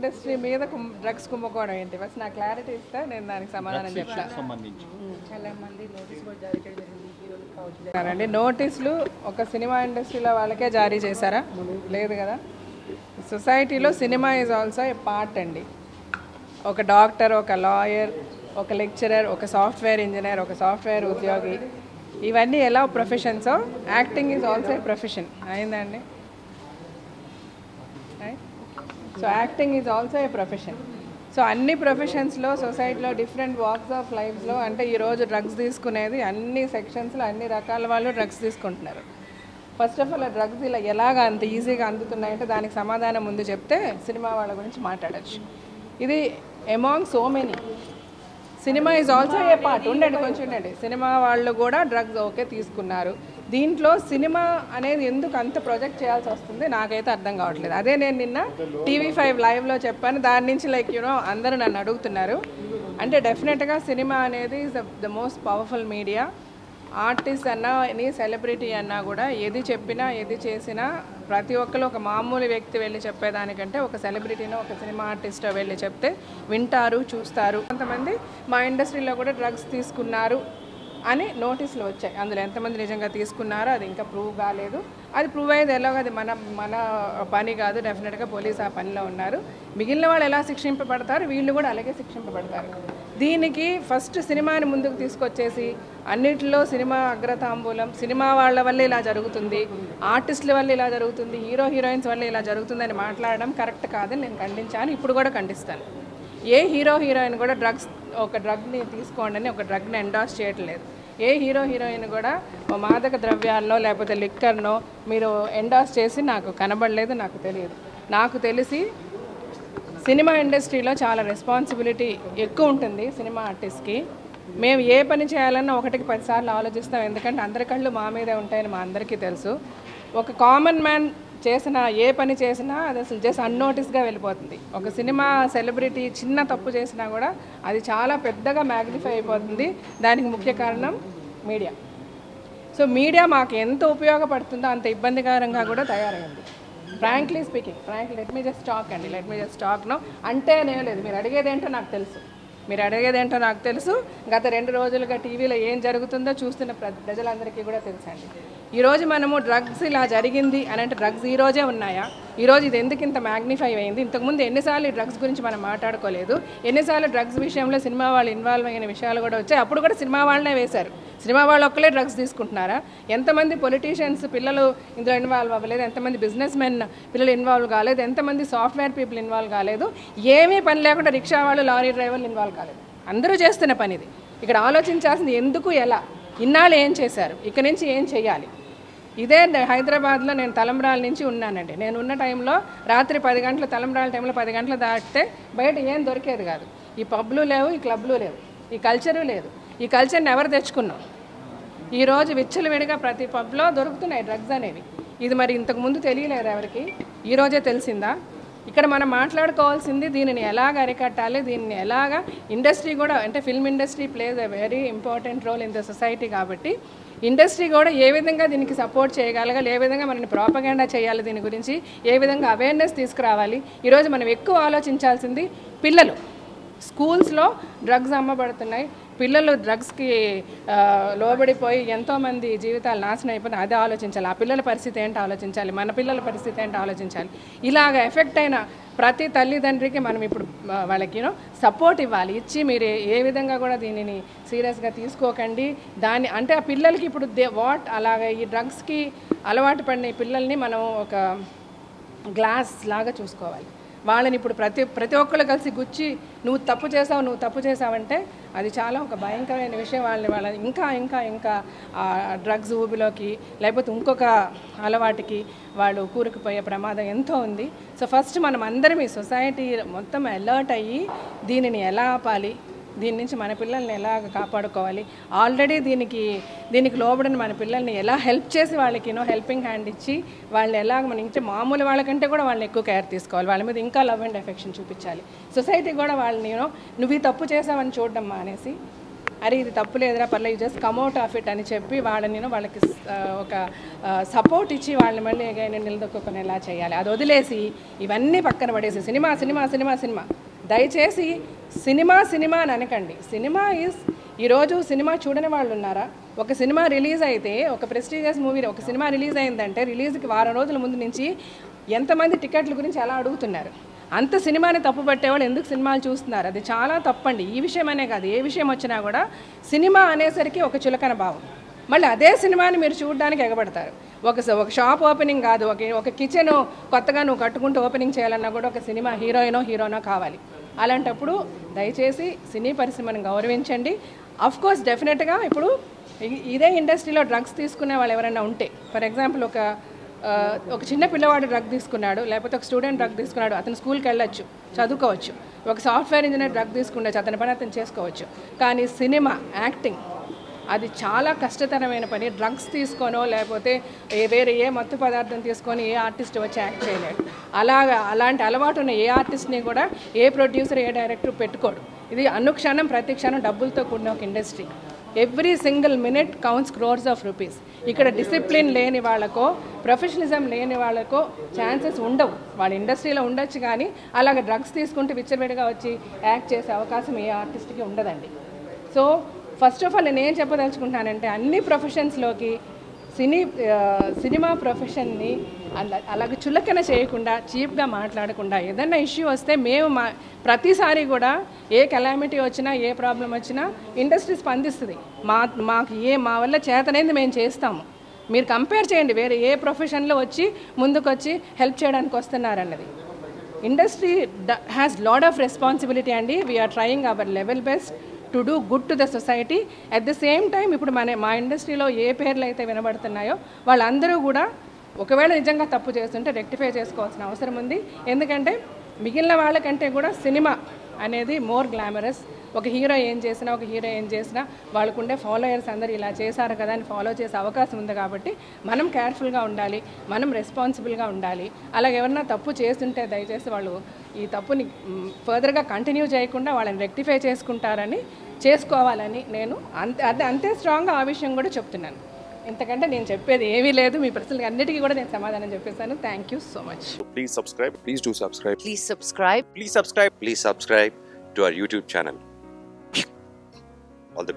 Industry మీద drugs కుంభకోణం ఏంటి ఫస్ట్ నాకు క్లారిటీ ఇస్తే నేను దానికి సమాధానం చెప్తాను. చాలా మంది నోటీస్ కూడా జారీ చేయడం జరిగింది, హీరోలు కావచ్చు. అండి నోటీసులు ఒక సినిమా ఇండస్ట్రీలో వాళ్ళకే జారీ చేశారా? లేదు కదా. సొసైటీలో cinema is also A part అండి. ఒక డాక్టర్, ఒక లాయర్, ఒక లెక్చరర్, ఒక సాఫ్ట్వేర్ ఇంజనీర్, ఒక సాఫ్ట్వేర్ ఉద్యోగి, ఇవన్నీ ఎలా ప్రొఫెషన్సో acting is also a profession అయిందండి. So acting is also a profession. So అన్ని ప్రొఫెషన్స్లో సొసైటీలో డిఫరెంట్ వాక్స్ ఆఫ్ లైఫ్స్లో అంటే ఈరోజు డ్రగ్స్ తీసుకునేది అన్ని సెక్షన్స్లో అన్ని రకాల వాళ్ళు డ్రగ్స్ తీసుకుంటున్నారు. ఫస్ట్ ఆఫ్ ఆల్ ఆ డ్రగ్స్ ఇలా ఎలాగ అంత ఈజీగా అందుతున్నాయంటే దానికి సమాధానం ముందు చెప్తే సినిమా వాళ్ళ గురించి మాట్లాడచ్చు. ఇది among so many cinema is also A part. ఉండండి కొంచెం ఉండండి. సినిమా వాళ్ళు కూడా డ్రగ్స్ ఓకే తీసుకున్నారు. దీంట్లో సినిమా అనేది ఎందుకు అంత ప్రొజెక్ట్ చేయాల్సి వస్తుంది నాకైతే అర్థం కావట్లేదు. అదే నేను నిన్న TV5 లైవ్లో చెప్పాను. దాని నుంచి లైక్ అందరూ నన్ను అడుగుతున్నారు. అంటే డెఫినెట్గా సినిమా అనేది is the most powerful media. Artist అన్నా ఎనీ సెలబ్రిటీ అన్నా కూడా ఏది చెప్పినా ఏది చేసినా ప్రతి ఒక్కరు ఒక మామూలు వ్యక్తి వెళ్ళి చెప్పేదానికంటే ఒక సెలబ్రిటీనో ఒక సినిమా ఆర్టిస్టో వెళ్ళి చెప్తే వింటారు, చూస్తారు. కొంతమంది మా ఇండస్ట్రీలో కూడా డ్రగ్స్ తీసుకున్నారు అని నోటీసులు వచ్చాయి. అందులో ఎంతమంది నిజంగా తీసుకున్నారో అది ఇంకా ప్రూవ్ కాలేదు. అది ప్రూవ్ అయ్యేది ఎలాగో అది మన పని కాదు. డెఫినెట్గా పోలీసు ఆ పనిలో ఉన్నారు. మిగిలిన వాళ్ళు ఎలా శిక్షింపబడతారు వీళ్ళు కూడా అలాగే శిక్షింపబడతారు. దీనికి ఫస్ట్ సినిమాని ముందుకు తీసుకొచ్చేసి అన్నిటిలో సినిమా అగ్రతాంబూలం, సినిమా వాళ్ళ వల్ల ఇలా జరుగుతుంది, ఆర్టిస్టుల వల్ల ఇలా జరుగుతుంది, హీరో హీరోయిన్స్ వల్ల ఇలా జరుగుతుందని మాట్లాడడం కరెక్ట్ కాదని నేను ఖండించాను. ఇప్పుడు కూడా ఖండిస్తాను. ఏ హీరో హీరోయిన్ కూడా ఒక డ్రగ్ని తీసుకోండి అని ఒక డ్రగ్ని ఎండార్స్ చేయట్లేదు. ఏ హీరో హీరోయిన్ కూడా మాదక ద్రవ్యాల్లో లేకపోతే లిక్కర్నో మీరు ఎండార్స్ చేసి నాకు కనబడలేదు, నాకు తెలియదు. నాకు తెలిసి సినిమా ఇండస్ట్రీలో చాలా రెస్పాన్సిబిలిటీ ఎక్కువ ఉంటుంది సినిమా ఆర్టిస్ట్కి. మేము ఏ పని చేయాలన్నా 1కి 10 సార్లు ఆలోచిస్తాం. ఎందుకంటే అందరి కళ్ళు మా మీదే ఉంటాయని మా అందరికీ తెలుసు. ఒక కామన్ మ్యాన్ చేసిన ఏ పని చేసినా అది అసలు జస్ట్ అన్నోటిస్గా వెళ్ళిపోతుంది. ఒక సినిమా సెలబ్రిటీ చిన్న తప్పు చేసినా కూడా అది చాలా పెద్దగా మ్యాగ్నిఫై అయిపోతుంది. దానికి ముఖ్య కారణం మీడియా. సో మీడియా మాకు ఎంత ఉపయోగపడుతుందో అంత ఇబ్బందికరంగా కూడా తయారైంది. Frankly speaking, let me just talk no అంటే నేను లేదు. మీరు అడిగేదేంటో నాకు తెలుసు. గత 2 రోజులుగా టీవీలో ఏం జరుగుతుందో చూస్తున్న ప్రజలందరికీ కూడా తెలుసండి. ఈరోజు మనము డ్రగ్స్ ఇలా జరిగింది అని అంటే డ్రగ్స్ ఈరోజే ఉన్నాయా? ఈరోజు ఇది ఎందుకు ఇంత మ్యాగ్నిఫై అయింది? ఇంతకుముందు ఎన్నిసార్లు ఈ డ్రగ్స్ గురించి మనం మాట్లాడుకోలేదు? ఎన్నిసార్లు డ్రగ్స్ విషయంలో సినిమా వాళ్ళు ఇన్వాల్వ్ అయిన విషయాలు కూడా వచ్చాయి. అప్పుడు కూడా సినిమా వాళ్ళనే వేశారు. సినిమా వాళ్ళు ఒక్కలే డ్రగ్స్ తీసుకుంటున్నారా? ఎంతమంది పొలిటీషియన్స్ పిల్లలు ఇందులో ఇన్వాల్వ్ అవ్వలేదు? ఎంతమంది బిజినెస్ మెన్ పిల్లలు ఇన్వాల్వ్ కాలేదు? ఎంతమంది సాఫ్ట్వేర్ పీపుల్ ఇన్వాల్వ్ కాలేదు? ఏమీ పని లేకుండా రిక్షా వాళ్ళు, లారీ డ్రైవర్లు ఇన్వాల్వ్ కాలేదు. అందరూ చేస్తున్న పని ఇది. ఇక్కడ ఆలోచించాల్సింది ఎందుకు, ఎలా, ఇన్నాళ్ళు ఏం చేశారు, ఇక్కడి నుంచి ఏం చేయాలి. ఇదే హైదరాబాద్లో నేను తలంబ్రాల నుంచి ఉన్నానండి. నేను ఉన్న టైంలో రాత్రి 10 గంటలు, తలంబ్రాల టైంలో 10 గంటలు దాటితే బయట ఏం దొరికేది కాదు. ఈ పబ్లు లేవు, ఈ క్లబ్లు లేవు, ఈ కల్చరు లేదు. ఈ కల్చర్ని ఎవరు తెచ్చుకున్నాం? ఈరోజు విచ్చలవిడిగా ప్రతి పబ్లో దొరుకుతున్నాయి డ్రగ్స్ అనేవి. ఇది మరి ఇంతకుముందు తెలియలేదు ఎవరికి, ఈరోజే తెలిసిందా? ఇక్కడ మనం మాట్లాడుకోవాల్సింది దీనిని ఎలాగ అరికట్టాలి, దీన్ని ఎలాగ ఇండస్ట్రీ కూడా అంటే film industry plays a very important role in the society. కాబట్టి ఇండస్ట్రీ కూడా ఏ విధంగా దీనికి సపోర్ట్ చేయగలగాలి, ఏ విధంగా మనని ప్రాపగాండా చేయాలి, దీని గురించి ఏ విధంగా అవేర్నెస్ తీసుకురావాలి. ఈరోజు మనం ఎక్కువ ఆలోచించాల్సింది పిల్లలు. స్కూల్స్లో డ్రగ్స్ అమ్మబడుతున్నాయి. పిల్లలు డ్రగ్స్కి లోబడిపోయి ఎంతోమంది జీవితాలు నాశనం అయిపోయినాయి. అదే ఆలోచించాలి. ఆ పిల్లల పరిస్థితి ఏంటో ఆలోచించాలి, మన పిల్లల పరిస్థితి ఏంటో ఆలోచించాలి. ఇలాగ ఎఫెక్ట్ అయిన ప్రతి తల్లిదండ్రికి మనం ఇప్పుడు వాళ్ళకి సపోర్ట్ ఇవ్వాలి. ఇచ్చి మీరు ఏ విధంగా కూడా దీనిని సీరియస్గా తీసుకోకండి. దాన్ని అంటే ఆ పిల్లలకి ఇప్పుడు అలాగ ఈ డ్రగ్స్కి అలవాటు పడిన పిల్లల్ని మనం ఒక గ్లాస్ లాగా చూసుకోవాలి. వాళ్ళని ఇప్పుడు ప్రతి ఒక్కళ్ళు కలిసి గుచ్చి నువ్వు తప్పు చేసావంటే అది చాలా ఒక భయంకరమైన విషయం. వాళ్ళని ఇంకా డ్రగ్స్ ఊబిలోకి లేకపోతే ఇంకొక అలవాటుకి వాళ్ళు కూరుకుపోయే ప్రమాదం ఎంతో ఉంది. సో ఫస్ట్ మనం అందరం ఈ సొసైటీ మొత్తం అలర్ట్ అయ్యి దీనిని ఎలా ఆపాలి, దీని నుంచి మన పిల్లల్ని ఎలా కాపాడుకోవాలి, ఆల్రెడీ దీనికి లోబడిన మన పిల్లల్ని ఎలా హెల్ప్ చేసి వాళ్ళకి హెల్పింగ్ హ్యాండ్ ఇచ్చి వాళ్ళని ఎలా మన ఇంకా మామూలు వాళ్ళకంటే కూడా వాళ్ళని ఎక్కువ కేర్ తీసుకోవాలి. వాళ్ళ మీద ఇంకా లవ్ అండ్ ఎఫెక్షన్ చూపించాలి. సొసైటీ కూడా వాళ్ళని నువ్వు ఈ తప్పు చేసావని చూడడం మానేసి అరే ఇది తప్పు లేదురా పర్లేదు జస్ట్ కమ్అట్ ఆఫ్ ఇట్ అని చెప్పి వాళ్ళకి ఒక సపోర్ట్ ఇచ్చి వాళ్ళని మళ్ళీ నిలదొక్కునేలా చేయాలి. అది వదిలేసి ఇవన్నీ పక్కన పడేసి సినిమా సినిమా సినిమా సినిమా. దయచేసి సినిమా అని అనకండి. సినిమా ఈరోజు సినిమా చూడని వాళ్ళు ఉన్నారా? ఒక సినిమా రిలీజ్ అయితే, ఒక ప్రెస్టీజియస్ మూవీ ఒక సినిమా రిలీజ్ అయిందంటే రిలీజ్కి వారం రోజుల ముందు నుంచి ఎంతమంది టికెట్ల గురించి ఎలా అడుగుతున్నారు. అంత సినిమాని తప్పు పట్టేవాళ్ళు ఎందుకు సినిమాలు చూస్తున్నారు? అది చాలా తప్పండి. ఈ విషయమనే కాదు, ఏ విషయం వచ్చినా కూడా సినిమా అనేసరికి ఒక చులకన భావం. మళ్ళీ అదే సినిమాని మీరు చూడడానికి ఎగబడతారు. ఒక షాప్ ఓపెనింగ్ కాదు, ఒక కిచెన్ కొత్తగా నువ్వు కట్టుకుంటూ ఓపెనింగ్ చేయాలన్నా కూడా ఒక సినిమా హీరోనో కావాలి. అలాంటప్పుడు దయచేసి సినీ పరిశ్రమను గౌరవించండి. అఫ్కోర్స్ డెఫినెట్గా ఇప్పుడు ఇదే ఇండస్ట్రీలో డ్రగ్స్ తీసుకునే వాళ్ళు ఎవరైనా ఉంటే, ఫర్ ఎగ్జాంపుల్ ఒక చిన్న పిల్లవాడు డ్రగ్ తీసుకున్నాడు, లేకపోతే ఒక స్టూడెంట్ డ్రగ్ తీసుకున్నాడు, అతను స్కూల్కి వెళ్ళొచ్చు, చదువుకోవచ్చు. ఒక సాఫ్ట్వేర్ ఇంజనీర్ డ్రగ్ తీసుకుండొచ్చు, అతని పని అతను చేసుకోవచ్చు. కానీ సినిమా యాక్టింగ్ అది చాలా కష్టతరమైన పని. డ్రగ్స్ తీసుకోనో లేకపోతే వేరే ఏ మత్తు పదార్థం తీసుకొని ఏ ఆర్టిస్ట్ వచ్చి యాక్ట్ చేయలేడు. అలాంటి అలవాటు ఉన్న ఏ ఆర్టిస్ట్ని కూడా ఏ ప్రొడ్యూసర్ ఏ డైరెక్టర్ పెట్టుకోడు. ఇది అనుక్షణం ప్రతి క్షణం డబ్బులతో కూడిన ఒక industry. Every single minute counts crores of rupees. ఇక్కడ డిసిప్లిన్ లేని వాళ్ళకో ప్రొఫెషనలిజం లేని వాళ్ళకో ఛాన్సెస్ ఉండవు. వాళ్ళ ఇండస్ట్రీలో ఉండొచ్చు, కానీ అలాగే డ్రగ్స్ తీసుకుంటే విచ్చలవిడిగా వచ్చి యాక్ట్ చేసే అవకాశం ఏ ఆర్టిస్ట్కి ఉండదండి. సో ఫస్ట్ ఆఫ్ ఆల్ నేను ఏం చెప్పదలుచుకుంటున్నానంటే, అన్ని ప్రొఫెషన్స్లోకి సినిమా ప్రొఫెషన్ని అలాగే చులకన చేయకుండా, చీప్గా మాట్లాడకుండా, ఏదైనా ఇష్యూ వస్తే మేము ప్రతిసారి కూడా ఏ కెలామిటీ వచ్చినా ఏ ప్రాబ్లం వచ్చినా ఇండస్ట్రీ స్పందిస్తుంది. మా వల్ల చేతనైంది మేము చేస్తాము. మీరు కంపేర్ చేయండి వేరే ఏ ప్రొఫెషన్లో వచ్చి ముందుకొచ్చి హెల్ప్ చేయడానికి వస్తున్నారన్నది. Industry has lot of responsibility అండి. We're trying our level best to do good to the society. At the same time ఇప్పుడు మా ఇండస్ట్రీలో ఏ పేర్లు అయితే వినబడుతున్నాయో వాళ్ళందరూ కూడా ఒకవేళ నిజంగా తప్పు చేస్తుంటే రెక్టిఫై చేసుకోవాల్సిన అవసరం ఉంది. ఎందుకంటే మిగిలిన వాళ్ళకంటే కూడా సినిమా అనేది మోర్ గ్లామరస్. ఒక హీరో ఏం చేసినా వాళ్ళకుండే ఫాలోయర్స్ అందరూ ఇలా చేశారు కదా అని ఫాలో చేసే అవకాశం ఉంది. కాబట్టి మనం కేర్ఫుల్గా ఉండాలి, మనం రెస్పాన్సిబుల్గా ఉండాలి. అలాగే ఎవరన్నా తప్పు చేస్తుంటే దయచేసి వాళ్ళు ఈ తప్పుని ఫర్దర్గా కంటిన్యూ చేయకుండా వాళ్ళని రెక్టిఫై చేసుకోవాలని నేను అంతే స్ట్రాంగ్గా ఆ విషయం కూడా చెప్తున్నాను. ఇంతకంటే నేను చెప్పేది ఏమీ లేదు. మీ ప్రశ్నలకి అన్నిటికీ కూడా నేను సమాధానం చెప్పేశాను. Thank you so much. Please subscribe. Please do subscribe. Please subscribe. Please subscribe. Please subscribe to our YouTube channel.